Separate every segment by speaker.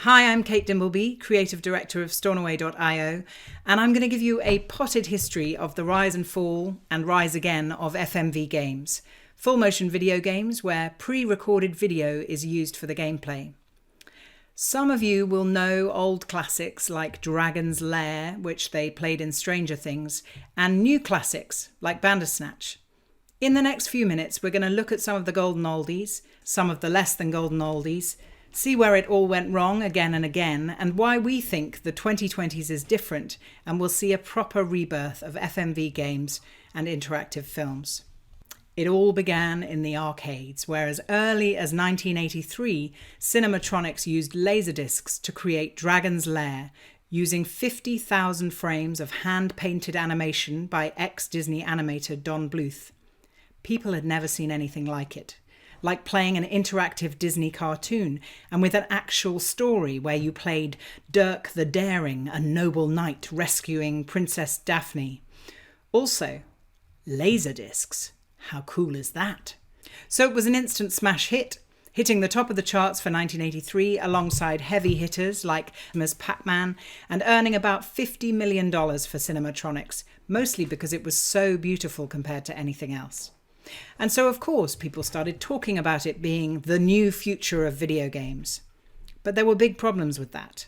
Speaker 1: Hi, I'm Kate Dimbleby, Creative Director of Stornaway.io, and I'm going to give you a potted history of the rise and fall and rise again of FMV games, full motion video games where pre-recorded video is used for the gameplay. Some of you will know old classics like Dragon's Lair, which they played in Stranger Things, and new classics like Bandersnatch. In the next few minutes, we're going to look at some of the golden oldies, some of the less than golden oldies, see where it all went wrong again and again, and why we think the 2020s is different, and we'll see a proper rebirth of FMV games and interactive films. It all began in the arcades, where as early as 1983, Cinematronics used laserdiscs to create Dragon's Lair, using 50,000 frames of hand-painted animation by ex-Disney animator Don Bluth. People had never seen anything like it. Like playing an interactive Disney cartoon, and with an actual story where you played Dirk the Daring, a noble knight rescuing Princess Daphne. Also, laserdiscs. How cool is that? So it was an instant smash hit, hitting the top of the charts for 1983 alongside heavy hitters like Ms. Pac-Man, and earning about $50 million for Cinematronics, mostly because it was so beautiful compared to anything else. And so, of course, people started talking about it being the new future of video games. But there were big problems with that.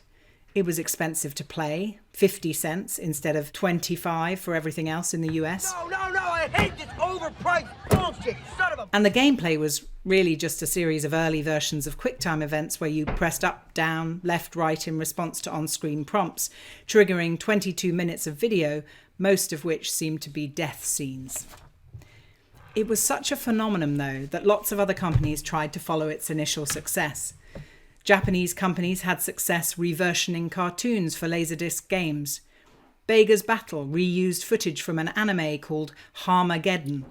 Speaker 1: It was expensive to play, 50 cents instead of 25 for everything else in the US.
Speaker 2: No, I hate this overpriced bullshit, son of a...
Speaker 1: And the gameplay was really just a series of early versions of QuickTime events where you pressed up, down, left, right in response to on-screen prompts, triggering 22 minutes of video, most of which seemed to be death scenes. It was such a phenomenon, though, that lots of other companies tried to follow its initial success. Japanese companies had success reversioning cartoons for Laserdisc games. Bega's Battle reused footage from an anime called Harmageddon.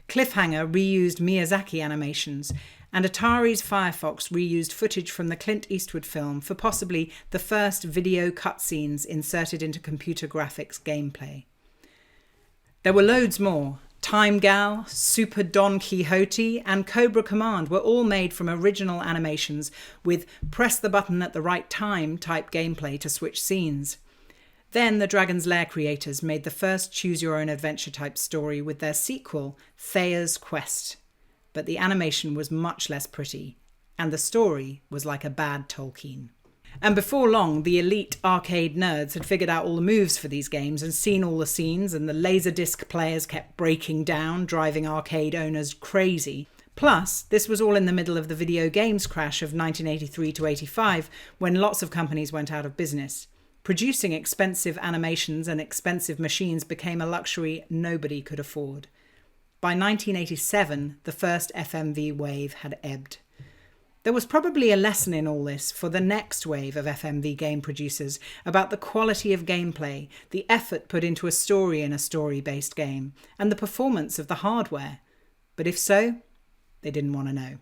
Speaker 1: Cliffhanger reused Miyazaki animations, and Atari's Firefox reused footage from the Clint Eastwood film for possibly the first video cutscenes inserted into computer graphics gameplay. There were loads more. Time Gal, Super Don Quixote, and Cobra Command were all made from original animations with press the button at the right time type gameplay to switch scenes. Then the Dragon's Lair creators made the first choose-your-own-adventure type story with their sequel, Thea's Quest. But the animation was much less pretty, and the story was like a bad Tolkien. And before long, the elite arcade nerds had figured out all the moves for these games and seen all the scenes, and the laserdisc players kept breaking down, driving arcade owners crazy. Plus, this was all in the middle of the video games crash of 1983 to 85, when lots of companies went out of business. Producing expensive animations and expensive machines became a luxury nobody could afford. By 1987, the first FMV wave had ebbed. There was probably a lesson in all this for the next wave of FMV game producers about the quality of gameplay, the effort put into a story in a story-based game, and the performance of the hardware. But if so, they didn't want to know.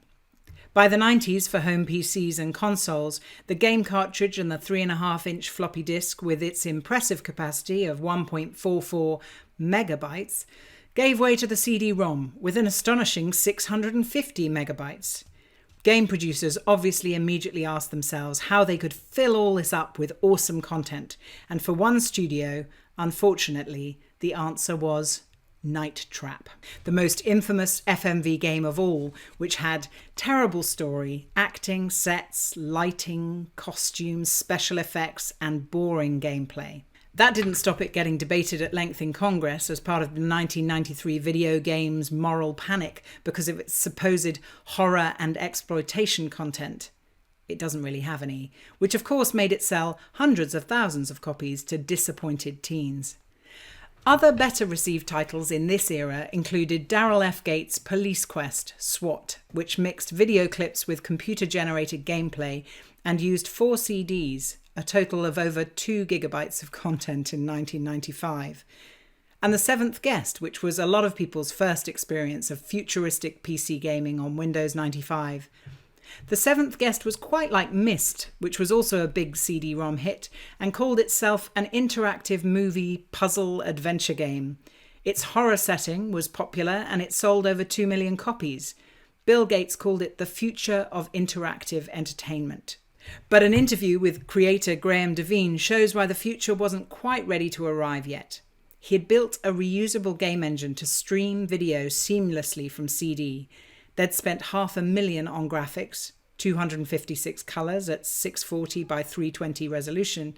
Speaker 1: By the 90s, for home PCs and consoles, the game cartridge and the 3.5-inch floppy disk with its impressive capacity of 1.44 megabytes gave way to the CD-ROM with an astonishing 650 megabytes. Game producers obviously immediately asked themselves how they could fill all this up with awesome content, and for one studio, unfortunately, the answer was Night Trap, the most infamous FMV game of all, which had terrible story, acting, sets, lighting, costumes, special effects, and boring gameplay. That didn't stop it getting debated at length in Congress as part of the 1993 video games moral panic because of its supposed horror and exploitation content. It doesn't really have any, which of course made it sell hundreds of thousands of copies to disappointed teens. Other better received titles in this era included Darryl F. Gates' Police Quest, SWAT, which mixed video clips with computer-generated gameplay and used 4 CDs, a total of over 2 gigabytes of content in 1995. And The Seventh Guest, which was a lot of people's first experience of futuristic PC gaming on Windows 95. The Seventh Guest was quite like Myst, which was also a big CD-ROM hit, and called itself an interactive movie puzzle adventure game. Its horror setting was popular and it sold over 2 million copies. Bill Gates called it the future of interactive entertainment. But an interview with creator Graham Devine shows why the future wasn't quite ready to arrive yet. He had built a reusable game engine to stream video seamlessly from CD. They'd spent $500,000 on graphics, 256 colours at 640 by 320 resolution.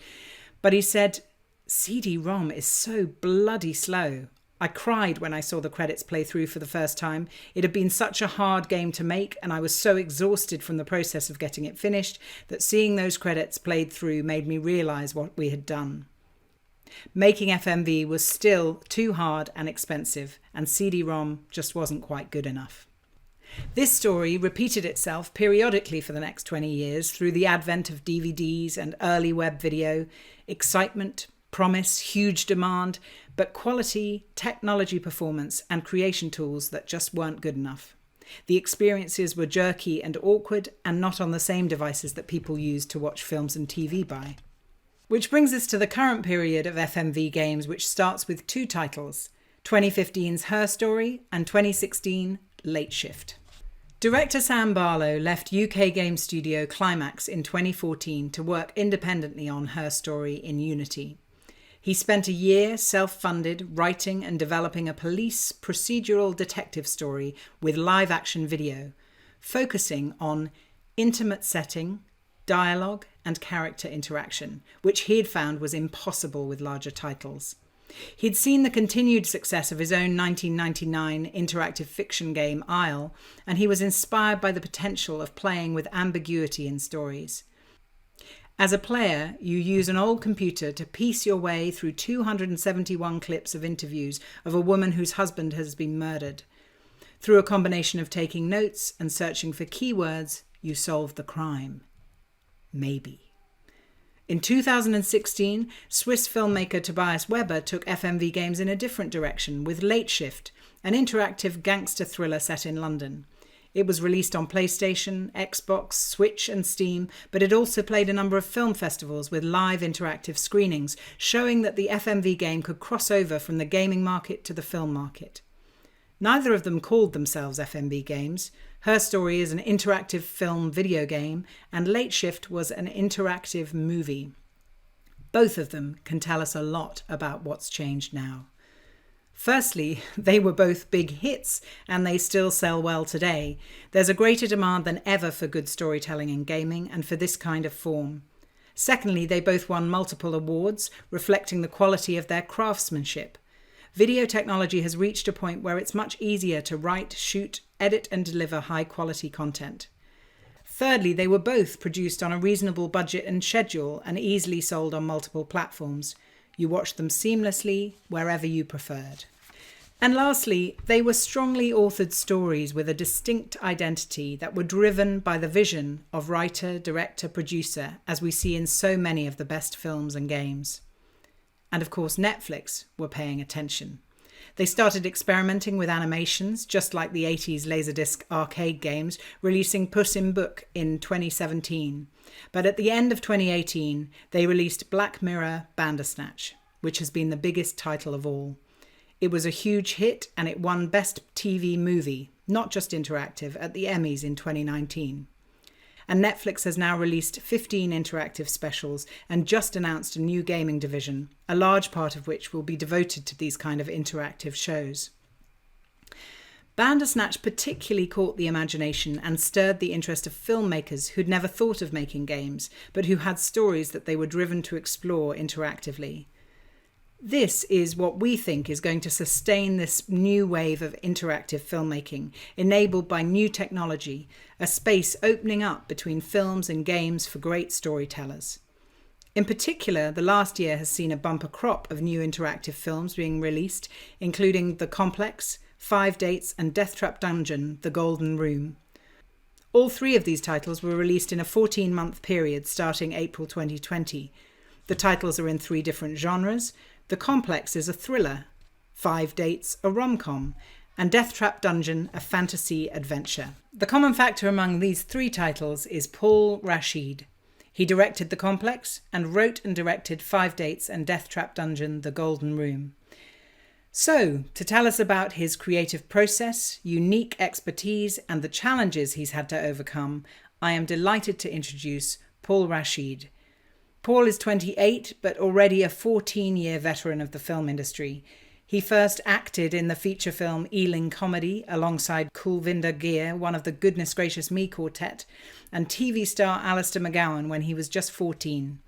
Speaker 1: But he said, CD-ROM is so bloody slow. I cried when I saw the credits play through for the first time. It had been such a hard game to make, and I was so exhausted from the process of getting it finished that seeing those credits played through made me realise what we had done. Making FMV was still too hard and expensive, and CD-ROM just wasn't quite good enough. This story repeated itself periodically for the next 20 years through the advent of DVDs and early web video, excitement, promise, huge demand, but quality, technology performance and creation tools that just weren't good enough. The experiences were jerky and awkward and not on the same devices that people use to watch films and TV by. Which brings us to the current period of FMV games, which starts with two titles, 2015's Her Story and 2016 Late Shift. Director Sam Barlow left UK game studio Climax in 2014 to work independently on Her Story in Unity. He spent a year self-funded writing and developing a police procedural detective story with live-action video, focusing on intimate setting, dialogue and character interaction, which he had found was impossible with larger titles. He'd seen the continued success of his own 1999 interactive fiction game Isle, and he was inspired by the potential of playing with ambiguity in stories. As a player, you use an old computer to piece your way through 271 clips of interviews of a woman whose husband has been murdered. Through a combination of taking notes and searching for keywords, you solve the crime. Maybe. In 2016, Swiss filmmaker Tobias Weber took FMV games in a different direction with Late Shift, an interactive gangster thriller set in London. It was released on PlayStation, Xbox, Switch and Steam, but it also played a number of film festivals with live interactive screenings, showing that the FMV game could cross over from the gaming market to the film market. Neither of them called themselves FMV games. Her Story is an interactive film video game, and Late Shift was an interactive movie. Both of them can tell us a lot about what's changed now. Firstly, they were both big hits, and they still sell well today. There's a greater demand than ever for good storytelling in gaming and for this kind of form. Secondly, they both won multiple awards, reflecting the quality of their craftsmanship. Video technology has reached a point where it's much easier to write, shoot, edit and deliver high-quality content. Thirdly, they were both produced on a reasonable budget and schedule and easily sold on multiple platforms. You watched them seamlessly wherever you preferred. And lastly, they were strongly authored stories with a distinct identity that were driven by the vision of writer, director, producer, as we see in so many of the best films and games. And of course, Netflix were paying attention. They started experimenting with animations, just like the 80s Laserdisc arcade games, releasing Puss in Book in 2017. But at the end of 2018, they released Black Mirror Bandersnatch, which has been the biggest title of all. It was a huge hit and it won Best TV Movie, not just interactive, at the Emmys in 2019. And Netflix has now released 15 interactive specials and just announced a new gaming division, a large part of which will be devoted to these kind of interactive shows. Bandersnatch particularly caught the imagination and stirred the interest of filmmakers who'd never thought of making games, but who had stories that they were driven to explore interactively. This is what we think is going to sustain this new wave of interactive filmmaking, enabled by new technology, a space opening up between films and games for great storytellers. In particular, the last year has seen a bumper crop of new interactive films being released, including The Complex, 5 Dates and Death Trap Dungeon, The Golden Room. All 3 of these titles were released in a 14-month period starting April 2020. The titles are in 3 different genres. The Complex is a thriller, 5 Dates a rom-com, and Death Trap Dungeon a fantasy adventure. The common factor among these 3 titles is Paul Rashid. He directed The Complex and wrote and directed 5 Dates and Death Trap Dungeon The Golden Room. So, to tell us about his creative process, unique expertise and the challenges he's had to overcome, I am delighted to introduce Paul Rashid. Paul is 28, but already a 14-year veteran of the film industry. He first acted in the feature film Ealing Comedy alongside Kulvinder Gear, one of the Goodness Gracious Me quartet, and TV star Alistair McGowan when he was just 14.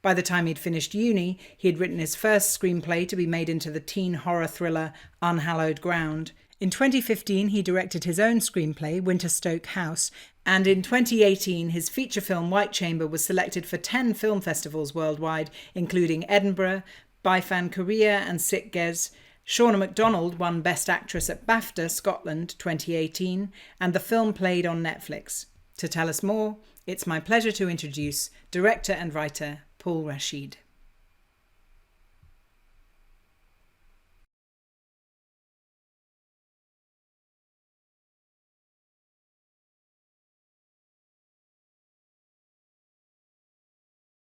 Speaker 1: By the time he'd finished uni, he had written his first screenplay to be made into the teen horror thriller Unhallowed Ground. In 2015, he directed his own screenplay, Winterstoke House, and in 2018, his feature film White Chamber was selected for 10 film festivals worldwide, including Edinburgh, Baifan Korea and Sitges. Shauna MacDonald won Best Actress at BAFTA Scotland 2018, and the film played on Netflix. To tell us more, it's my pleasure to introduce director and writer Paul Rashid.